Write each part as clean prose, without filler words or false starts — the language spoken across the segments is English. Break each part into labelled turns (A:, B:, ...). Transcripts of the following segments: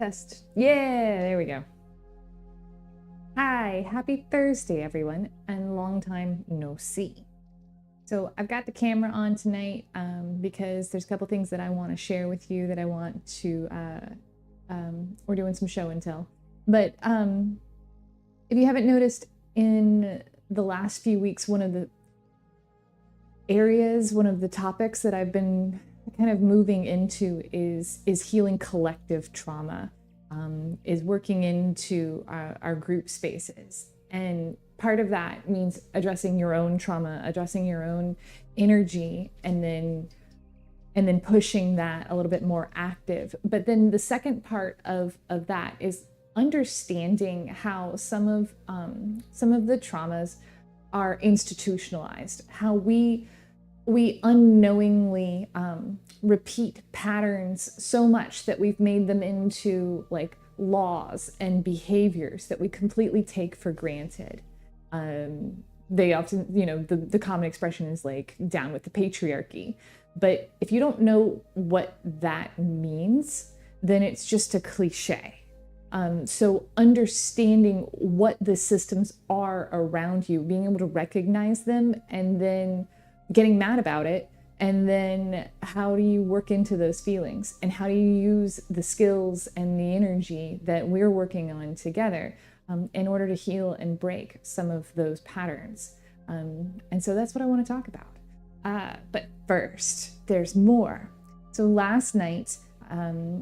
A: Test. Yeah, there we go. Hi, happy Thursday, everyone, and long time no see. So I've got the camera on tonight because there's a couple things that I want to share with you that I want to, we're doing some show and tell. But if you haven't noticed, in the last few weeks, one of the topics that I've been kind of moving into is healing collective trauma, is working into our group spaces. And part of that means addressing your own trauma, addressing your own energy, and then pushing that a little bit more active. But then the second part of that is understanding how some of the traumas are institutionalized, how we unknowingly repeat patterns so much that we've made them into like laws and behaviors that we completely take for granted. They often, the common expression is like down with the patriarchy. But if you don't know what that means, then it's just a cliche. So understanding what the systems are around you, being able to recognize them, and then getting mad about it, and then how do you work into those feelings, and how do you use the skills and the energy that we're working on together in order to heal and break some of those patterns. And so that's what I want to talk about. But first, there's more. So last night,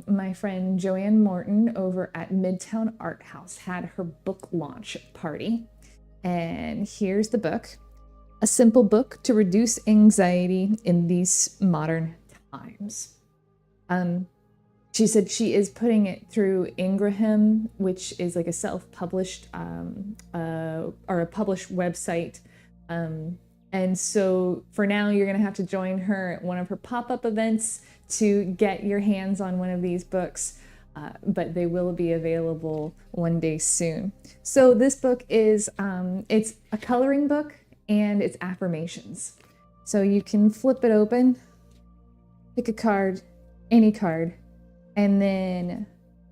A: my friend Joanne Morton over at Midtown Art House had her book launch party. And here's the book. A simple book to reduce anxiety in these modern times. She said she is putting it through Ingraham, which is like a self-published or a published website. And so for now, you're gonna have to join her at one of her pop-up events to get your hands on one of these books. But they will be available one day soon. So this book is, it's a coloring book, and it's affirmations. So you can flip it open, pick a card, any card, and then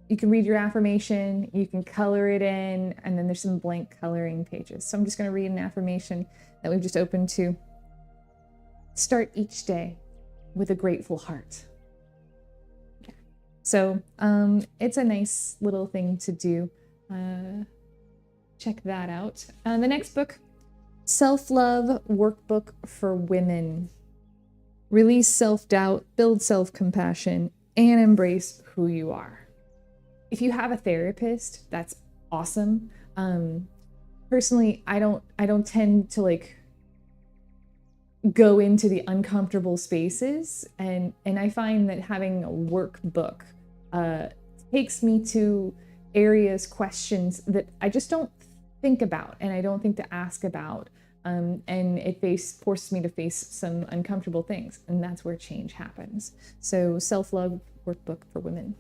A: you can read your affirmation, you can color it in, and then there's some blank coloring pages. So I'm just gonna read an affirmation that we've just opened to. Start each day with a grateful heart. So it's a nice little thing to do. Check that out. The next book, Self-Love Workbook for Women. Release self-doubt, build self-compassion, and embrace who you are. If you have a therapist, that's awesome. Personally, I don't tend to like go into the uncomfortable spaces, and I find that having a workbook takes me to areas, questions that I just don't think about, and I don't think to ask about. And it forces me to face some uncomfortable things, and that's where change happens. So Self-Love Workbook for Women.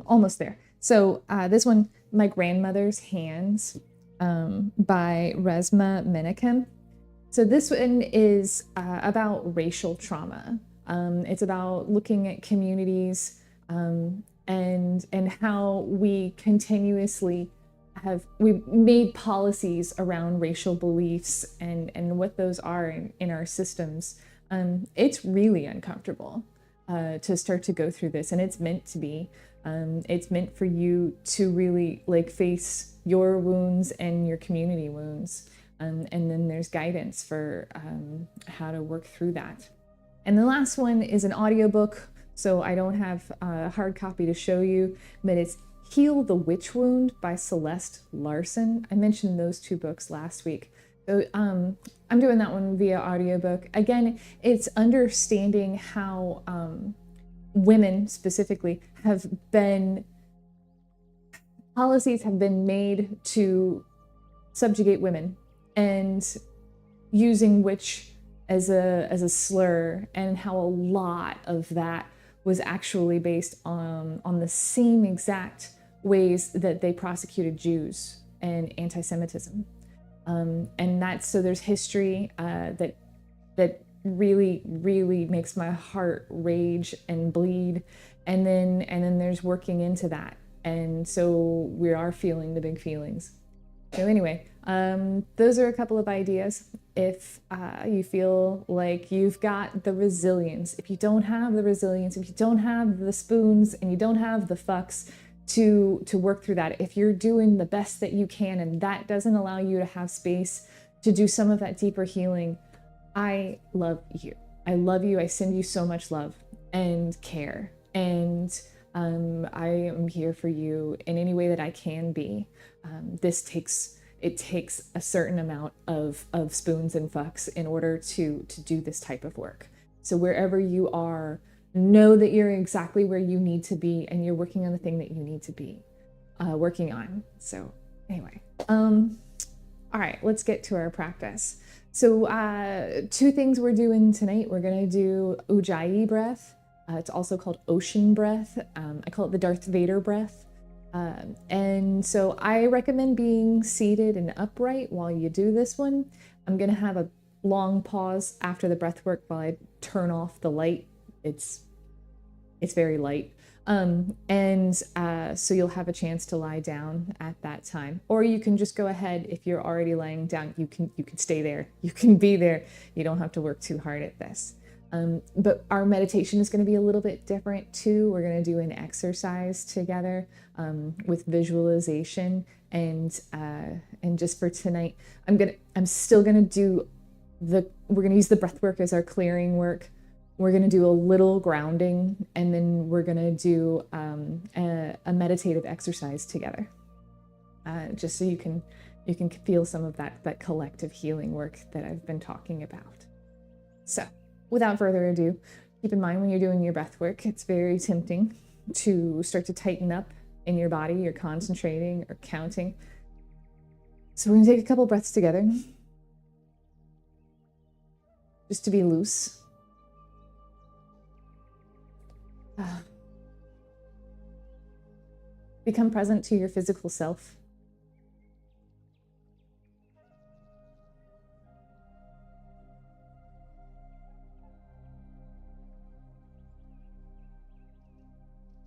A: Almost there. So this one, My Grandmother's Hands, by Resmaa Menakem. So this one is about racial trauma. It's about looking at communities and how we continuously we've made policies around racial beliefs and what those are in our systems. It's really uncomfortable to start to go through this, and it's meant to be. It's meant for you to really like face your wounds and your community wounds. And then there's guidance for how to work through that. And the last one is an audiobook. So I don't have a hard copy to show you, but it's Heal the Witch Wound by Celeste Larson. I mentioned those two books last week. So I'm doing that one via audiobook. Again, it's understanding how women specifically policies have been made to subjugate women, and using witch as a slur, and how a lot of that was actually based on the same exact ways that they prosecuted Jews and anti-Semitism. And so there's history that really, really makes my heart rage and bleed. And then there's working into that. And so we are feeling the big feelings. So anyway, those are a couple of ideas. If you feel like you've got the resilience, if you don't have the resilience, if you don't have the spoons and you don't have the fucks to work through that, if you're doing the best that you can and that doesn't allow you to have space to do some of that deeper healing, I love you. I love you. I send you so much love and care. And I am here for you in any way that I can be. It takes a certain amount of spoons and fucks in order to do this type of work. So wherever you are, know that you're exactly where you need to be and you're working on the thing that you need to be working on. So anyway, all right, let's get to our practice. So 2 things we're doing tonight. We're gonna do Ujjayi breath. It's also called ocean breath. I call it the Darth Vader breath. And so I recommend being seated and upright while you do this one. I'm gonna have a long pause after the breath work while I turn off the light. It's very light. So you'll have a chance to lie down at that time. Or you can just go ahead, if you're already laying down, you can stay there. You can be there. You don't have to work too hard at this. But our meditation is going to be a little bit different too. We're going to do an exercise together with visualization, and just for tonight, I'm still going to do we're going to use the breath work as our clearing work. We're going to do a little grounding, and then we're going to do a meditative exercise together, just so you can feel some of that collective healing work that I've been talking about. So without further ado, keep in mind when you're doing your breath work, it's very tempting to start to tighten up in your body. You're concentrating or counting. So we're going to take a couple breaths together just to be loose. Become present to your physical self.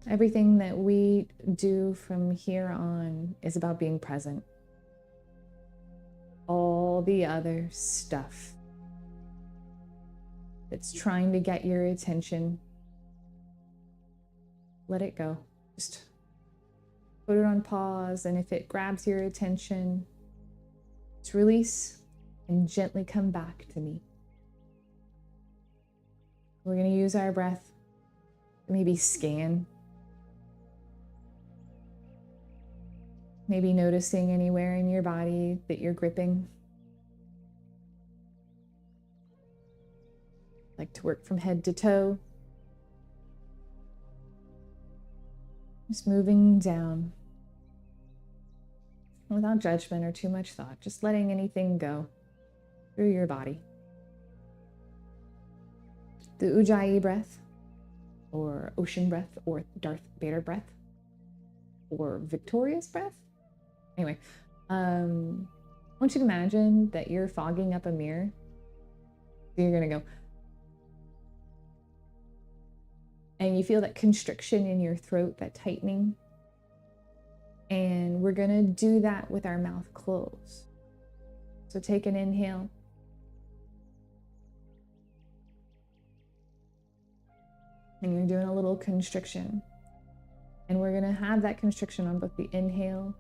A: Everything that we do from here on is about being present. All the other stuff that's trying to get your attention, let it go. Just put it on pause, and if it grabs your attention, just release and gently come back to me. We're going to use our breath to maybe scan. Maybe noticing anywhere in your body that you're gripping. Like to work from head to toe. Just moving down without judgment or too much thought, just letting anything go through your body. The Ujjayi breath, or ocean breath, or Darth Vader breath, or victorious breath. Anyway, I want you to imagine that you're fogging up a mirror. So you're gonna go, and you feel that constriction in your throat, that tightening. And we're gonna do that with our mouth closed. So take an inhale. And you're doing a little constriction. And we're gonna have that constriction on both the inhale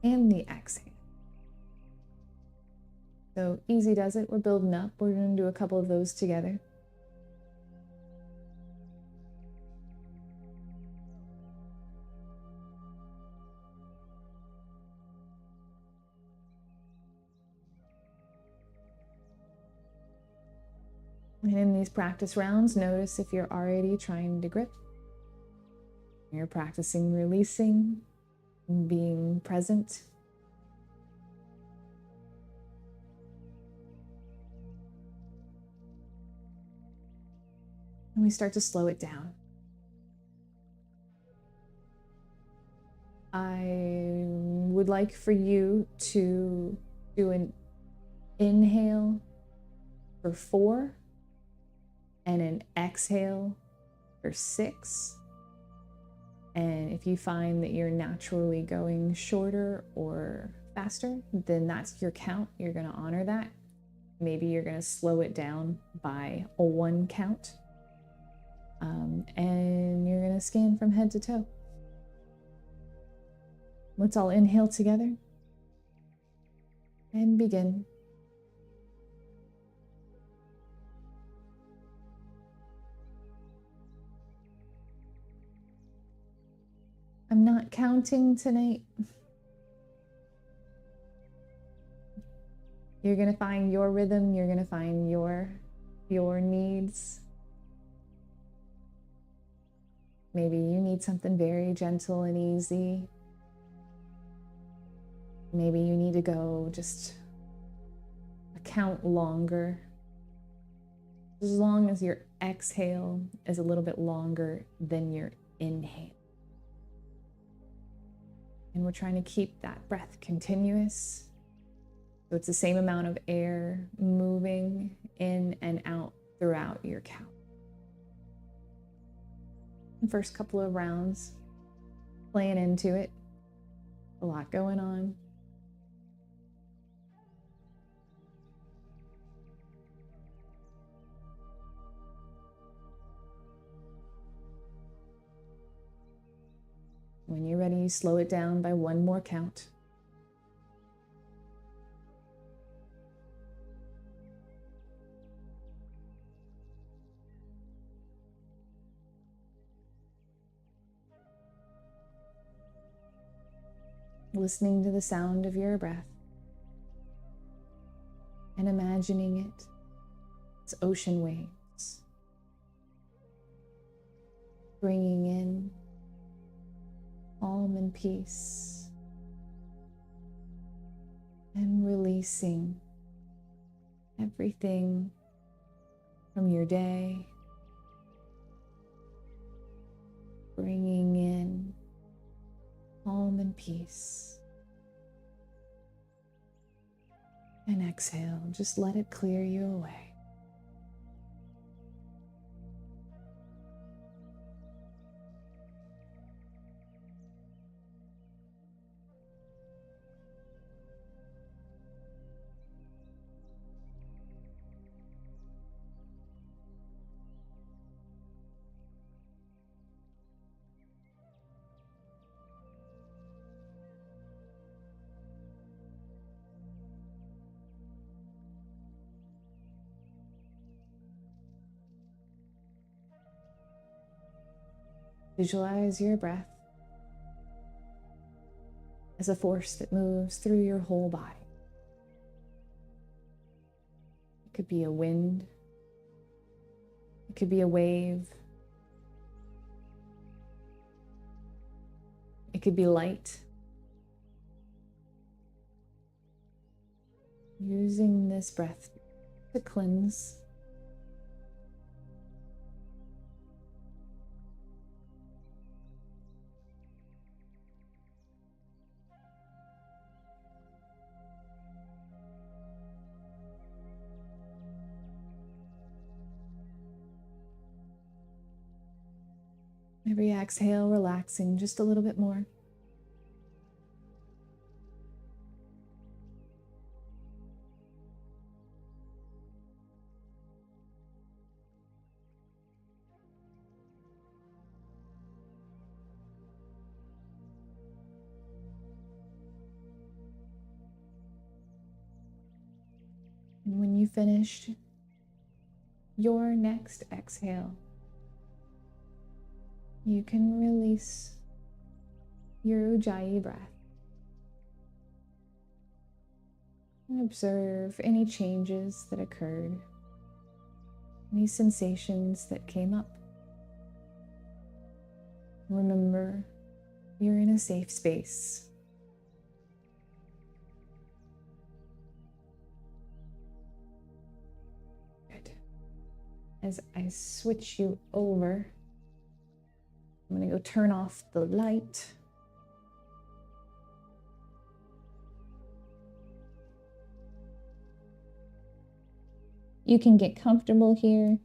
A: and the exhale. So easy does it. We're building up. We're gonna do a couple of those together. And in these practice rounds, notice if you're already trying to grip. You're practicing releasing, being present. And we start to slow it down. I would like for you to do an inhale for 4 and an exhale for 6. And if you find that you're naturally going shorter or faster, then that's your count. You're going to honor that. Maybe you're going to slow it down by a 1 count. And you're going to scan from head to toe. Let's all inhale together and begin. I'm not counting tonight. You're going to find your rhythm. You're going to find your needs. Maybe you need something very gentle and easy. Maybe you need to go just a count longer. As long as your exhale is a little bit longer than your inhale. And we're trying to keep that breath continuous. So it's the same amount of air moving in and out throughout your count. The first couple of rounds, playing into it, a lot going on. When you're ready, you slow it down by 1 more count. Listening to the sound of your breath and imagining it as ocean waves, bringing in calm and peace, and releasing everything from your day, bringing in calm and peace. And exhale, just let it clear you away. Visualize your breath as a force that moves through your whole body. It could be a wind. It could be a wave. It could be light. Using this breath to cleanse. Every exhale, relaxing just a little bit more. And when you finished your next exhale, you can release your Ujjayi breath and observe any changes that occurred, any sensations that came up. Remember, you're in a safe space. Good. As I switch you over, I'm going to go turn off the light. You can get comfortable here.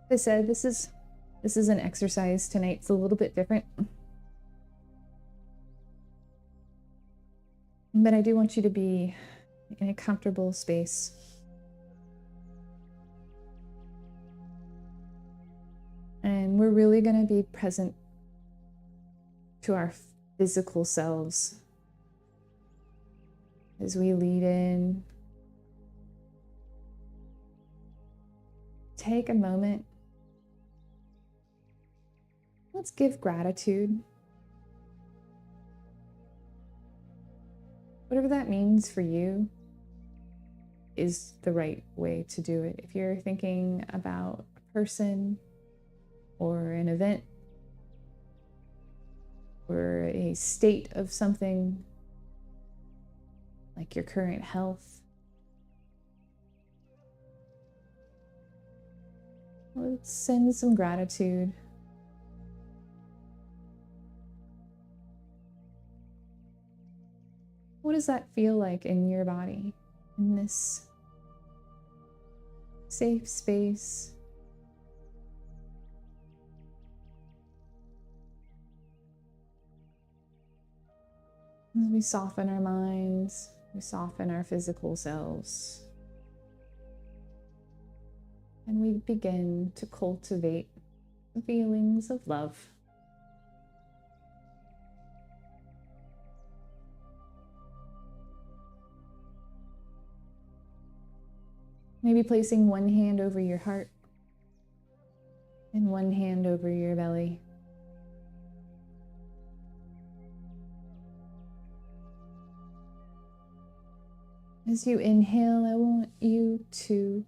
A: The I said, this is an exercise tonight. It's a little bit different. But I do want you to be in a comfortable space. And we're really going to be present to our physical selves as we lead in. Take a moment. Let's give gratitude. Whatever that means for you is the right way to do it. If you're thinking about a person or an event or a state of something like your current health, let's send some gratitude. What does that feel like in your body, in this safe space? As we soften our minds, we soften our physical selves, and we begin to cultivate feelings of love. Maybe placing one hand over your heart and one hand over your belly. As you inhale, I want you to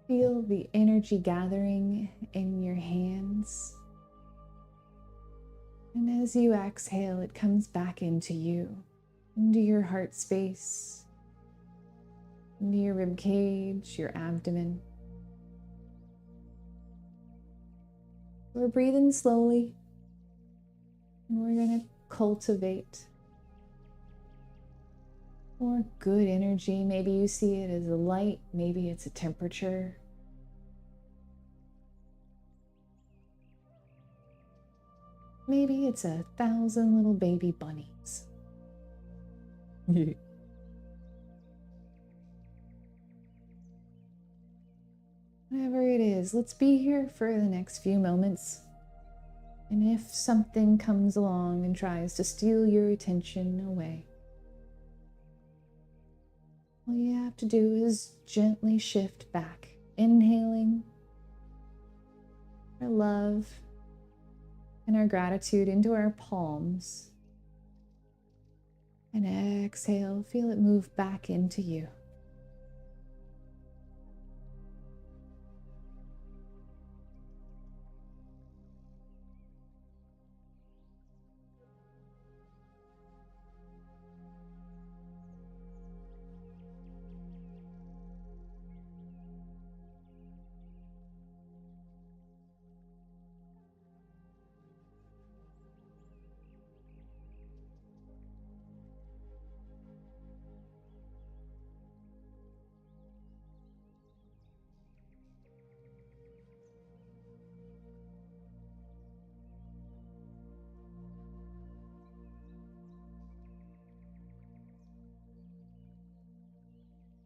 A: feel the energy gathering in your hands. And as you exhale, it comes back into you, into your heart space, into your rib cage, your abdomen. We're breathing slowly, and we're going to cultivate more good energy. Maybe you see it as a light, maybe it's a temperature. Maybe it's 1,000 little baby bunnies. Whatever it is, let's be here for the next few moments. And if something comes along and tries to steal your attention away, all you have to do is gently shift back, inhaling our love and our gratitude into our palms, and exhale, feel it move back into you.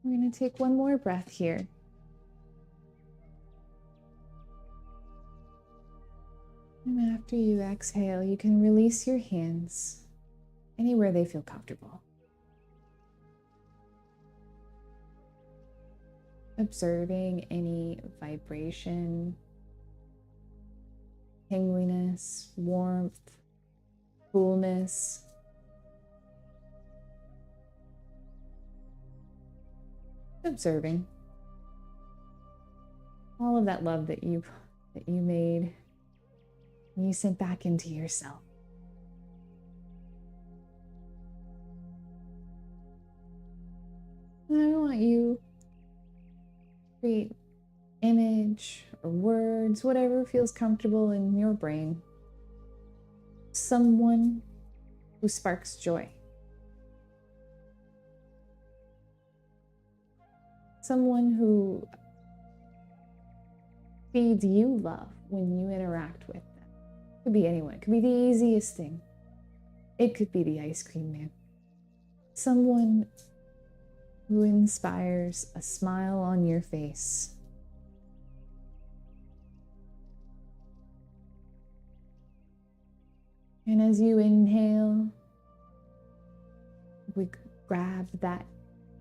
A: We're going to take one more breath here. And after you exhale, you can release your hands anywhere they feel comfortable. Observing any vibration, tingliness, warmth, coolness. Observing all of that love that you made and you sent back into yourself. And I want you to create image or words, whatever feels comfortable in your brain. Someone who sparks joy. Someone who feeds you love when you interact with them? It could be anyone. It could be the easiest thing. It could be the ice cream man. Someone who inspires a smile on your face. And as you inhale, we grab that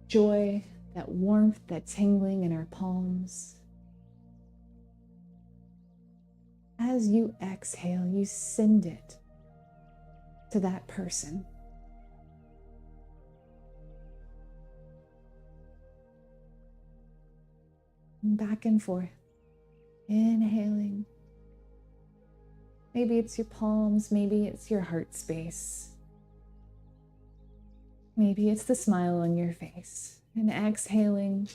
A: joy, that warmth, that tingling in our palms. As you exhale, you send it to that person. And back and forth, inhaling. Maybe it's your palms, maybe it's your heart space. Maybe it's the smile on your face. And exhaling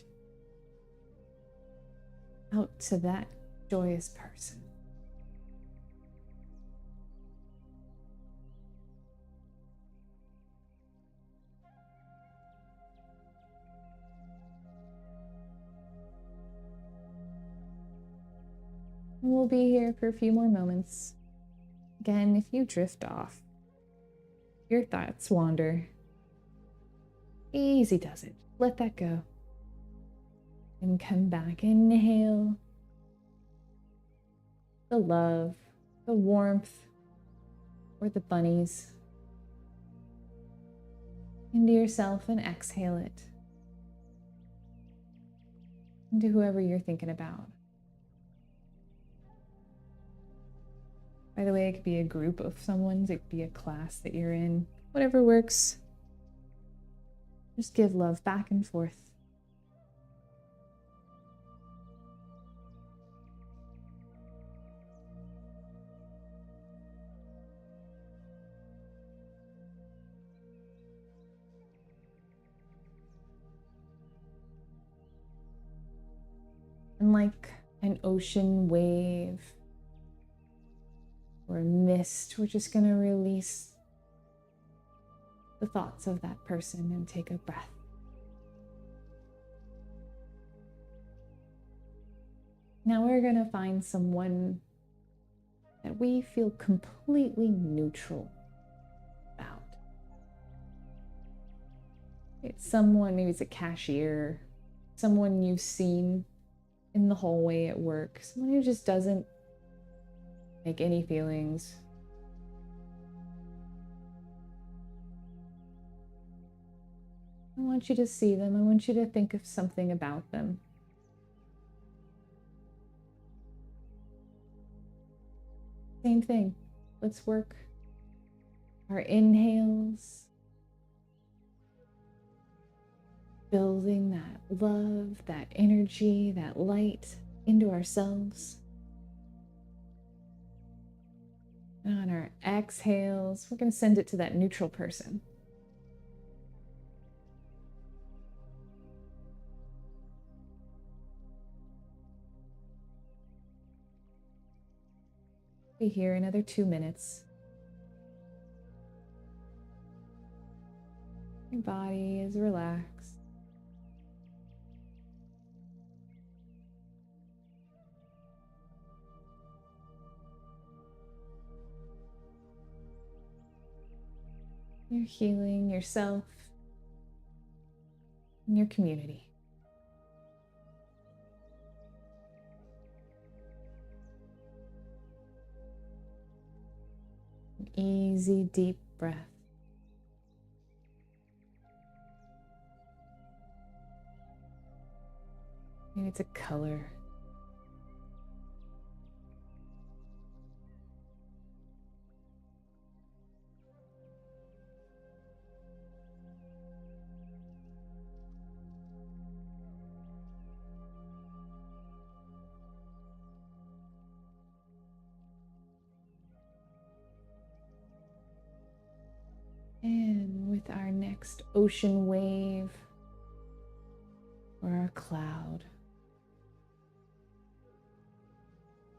A: out to that joyous person. And we'll be here for a few more moments. Again, if you drift off, your thoughts wander, easy does it. Let that go. And come back. Inhale the love, the warmth, or the bunnies into yourself and exhale it into whoever you're thinking about. By the way, it could be a group of someone's, it could be a class that you're in, whatever works. Just give love back and forth. And like an ocean wave or a mist, we're just going to release the thoughts of that person and take a breath. Now we're going to find someone that we feel completely neutral about. It's someone, maybe it's a cashier, someone you've seen in the hallway at work, someone who just doesn't make any feelings. I want you to see them. I want you to think of something about them. Same thing. Let's work our inhales, building that love, that energy, that light into ourselves. And on our exhales, we're going to send it to that neutral person. Be here another 2 minutes. Your body is relaxed. You're healing yourself and your community. An easy, deep breath. Maybe it's a color. And with our next ocean wave or our cloud,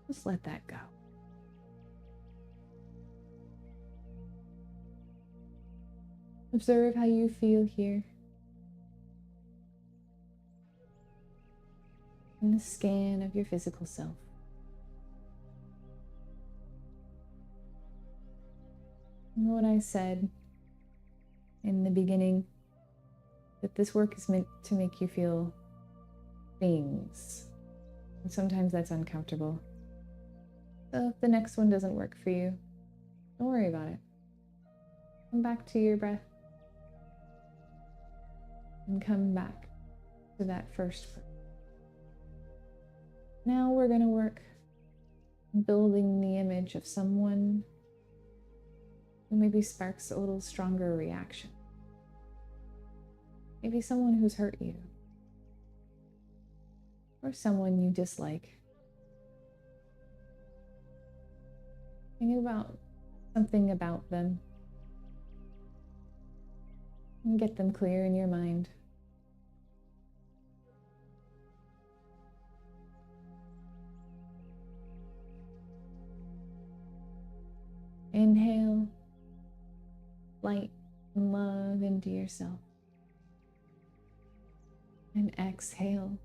A: just let that go. Observe how you feel here. In the scan of your physical self. what I said in the beginning, that this work is meant to make you feel things. And sometimes that's uncomfortable. So if the next one doesn't work for you, don't worry about it. Come back to your breath. And come back to that first breath. Now we're going to work building the image of someone who maybe sparks a little stronger reaction. Maybe someone who's hurt you, or someone you dislike. Think about something about them and get them clear in your mind. Inhale light and love into yourself. And exhale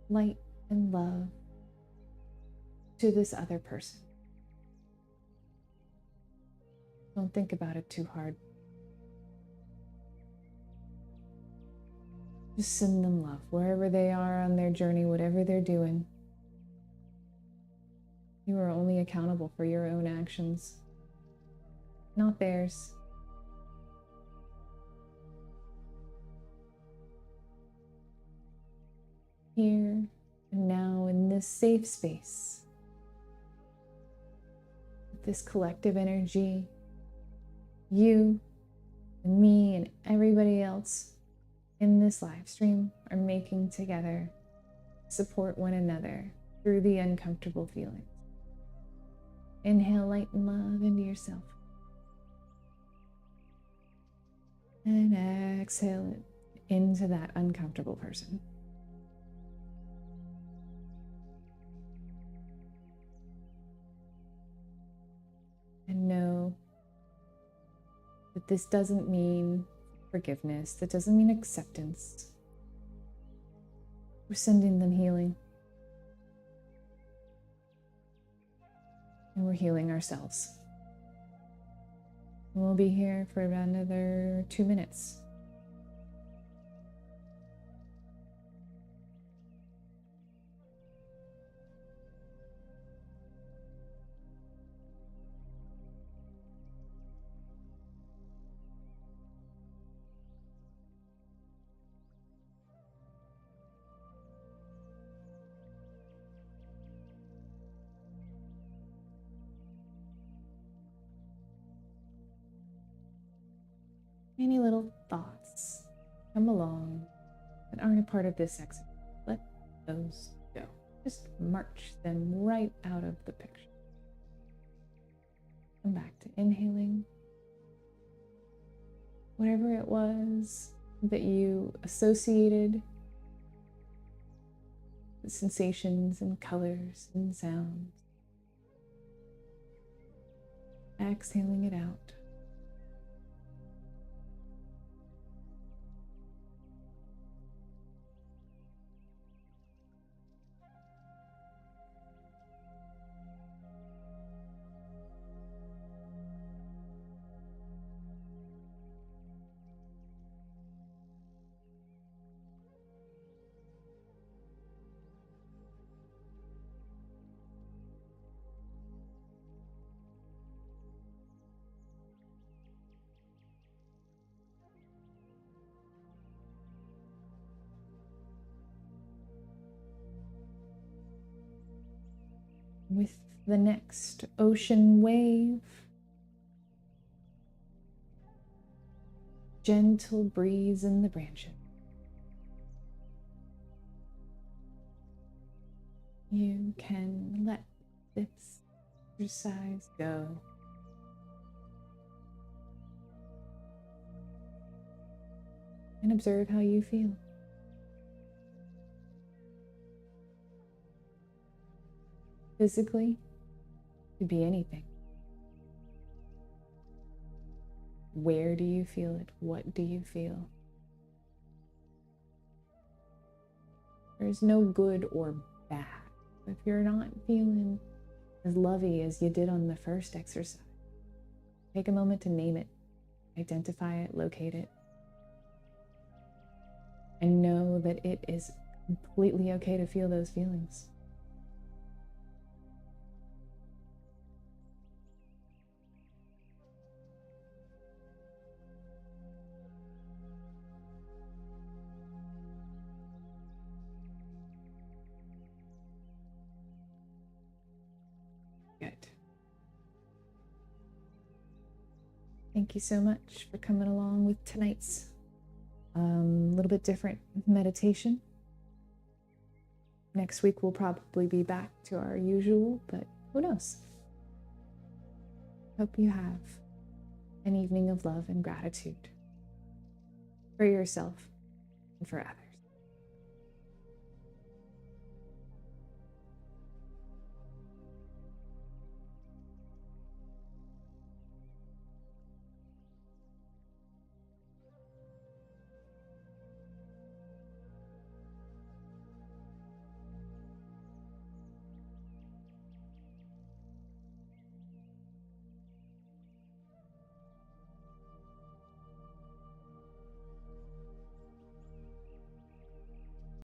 A: light and love to this other person. Don't think about it too hard. Just send them love wherever they are on their journey, whatever they're doing. You are only accountable for your own actions, not theirs. Here and now in this safe space, with this collective energy, you and me and everybody else in this live stream are making together to support one another through the uncomfortable feelings. Inhale light and love into yourself. And exhale it into that uncomfortable person. And know that this doesn't mean forgiveness. That doesn't mean acceptance. We're sending them healing. And we're healing ourselves. And we'll be here for about another 2 minutes. Any little thoughts come along that aren't a part of this exercise, let those go. Just march them right out of the picture. Come back to inhaling. Whatever it was that you associated with sensations and colors and sounds. Exhaling it out. With the next ocean wave, gentle breeze in the branches. You can let this exercise go. And observe how you feel. Physically, it could be anything. Where do you feel it? What do you feel? There's no good or bad. If you're not feeling as lovey as you did on the first exercise, Take a moment to name it, identify it, locate it, and know that it is completely okay to feel those feelings. Good. Thank you so much for coming along with tonight's little bit different meditation. Next week we'll probably be back to our usual, but who knows? Hope you have an evening of love and gratitude for yourself and for others.